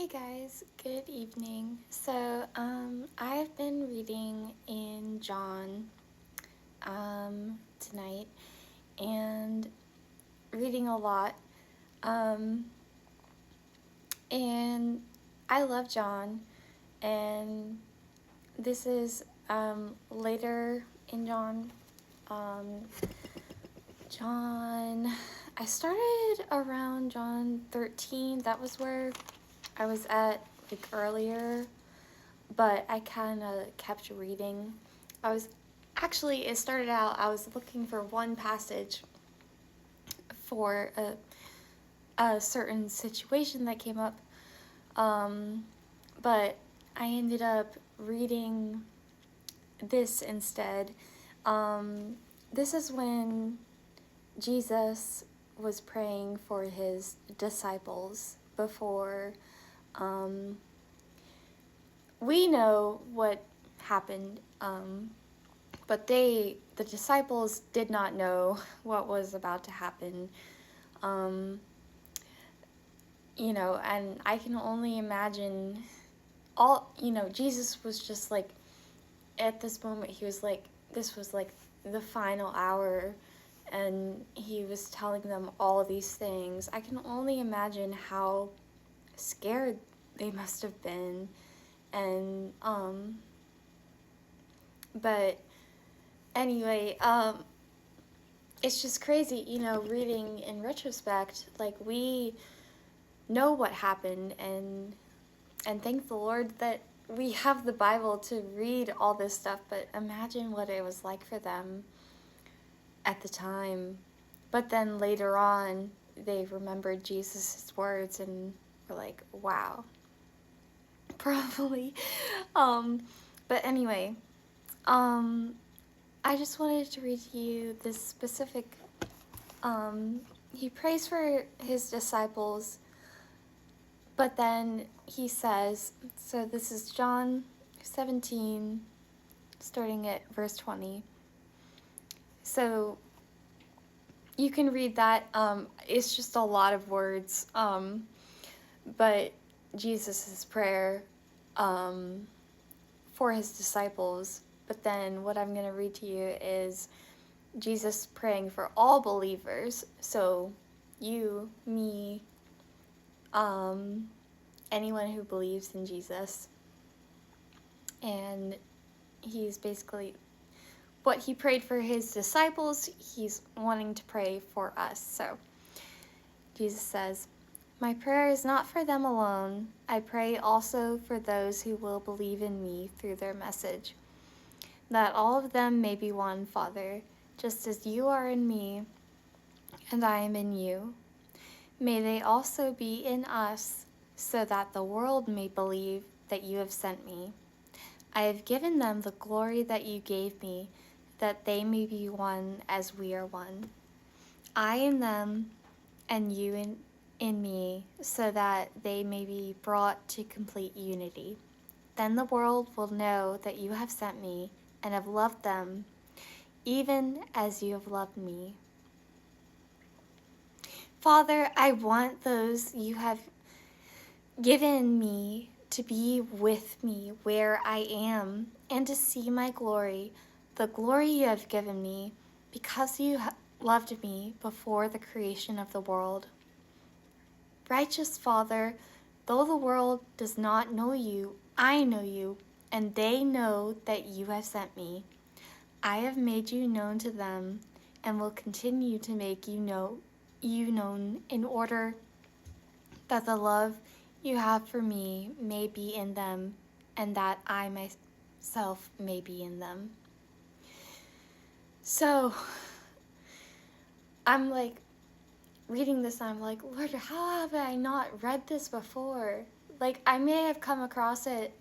Hey guys, good evening. I've been reading in John tonight and reading a lot. Um, and I love John, and this is later in John. Um, John, I started around John 13. That was where I was at like earlier, but I kind of kept reading. It started out, I was looking for one passage for a certain situation that came up, um, but I ended up reading this instead. Um, this is when Jesus was praying for his disciples before um, we know what happened, but the disciples did not know what was about to happen. Um, and I can only imagine Jesus was just like, at this moment, he was like, this was like the final hour, and he was telling them all these things. I can only imagine how scared they must have been. And, but anyway, it's just crazy, reading in retrospect. Like, we know what happened, and thank the Lord that we have the Bible to read all this stuff, but imagine what it was like for them at the time. But then later on, they remembered Jesus' words and were like, wow. Probably. Um, but anyway, um, I just wanted to read to you this specific. He prays for his disciples, but then he says, so this is John 17, starting at verse 20. So you can read that. It's just a lot of words, but Jesus' prayer for his disciples. But then what I'm going to read to you is Jesus praying for all believers. So you, me, anyone who believes in Jesus. And he's basically, what he prayed for his disciples, he's wanting to pray for us. So Jesus says, "My prayer is not for them alone. I pray also for those who will believe in me through their message, that all of them may be one, Father, just as you are in me and I am in you. May they also be in us, so that the world may believe that you have sent me. I have given them the glory that you gave me, that they may be one as we are one. I in them and you in me, so that they may be brought to complete unity. Then the world will know that you have sent me and have loved them, even as you have loved me. Father, I want those you have given me to be with me where I am and to see my glory, the glory you have given me, because you loved me before the creation of the world. Righteous Father, though the world does not know you, I know you, and they know that you have sent me. I have made you known to them and will continue to make you known in order that the love you have for me may be in them, and that I myself may be in them." So I'm like reading this, and I'm like, Lord, how have I not read this before? Like, I may have come across it,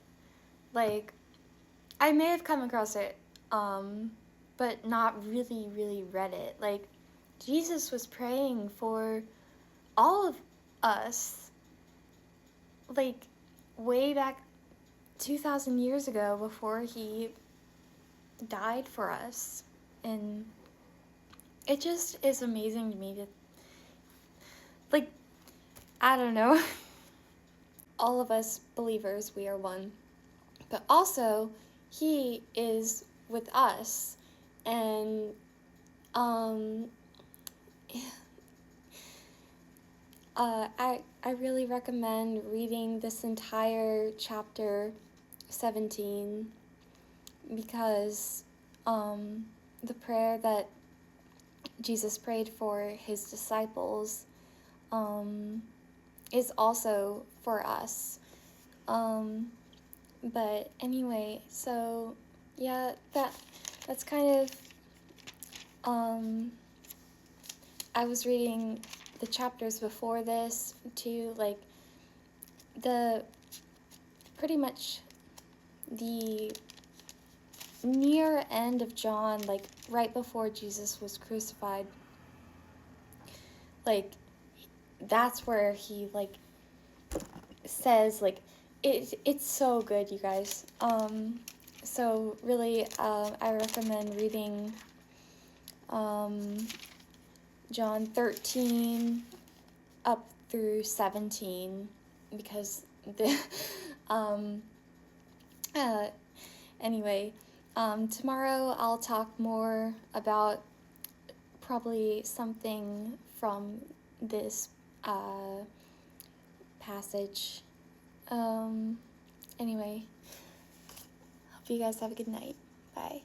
but not really, really read it. Like, Jesus was praying for all of us, like, way back 2,000 years ago before he died for us. And it just is amazing to me to, like, I don't know. all of us believers, we are one. But also, he is with us. And I really recommend reading this entire chapter 17 because the prayer that Jesus prayed for his disciples is also for us. But anyway, so yeah, that's kind of I was reading the chapters before this too, like pretty much the near end of John, like right before Jesus was crucified. Like that's where he like says like it's so good, you guys. So really I recommend reading John 13 up through 17 because the anyway, tomorrow I'll talk more about probably something from this passage. Anyway, hope you guys have a good night. Bye.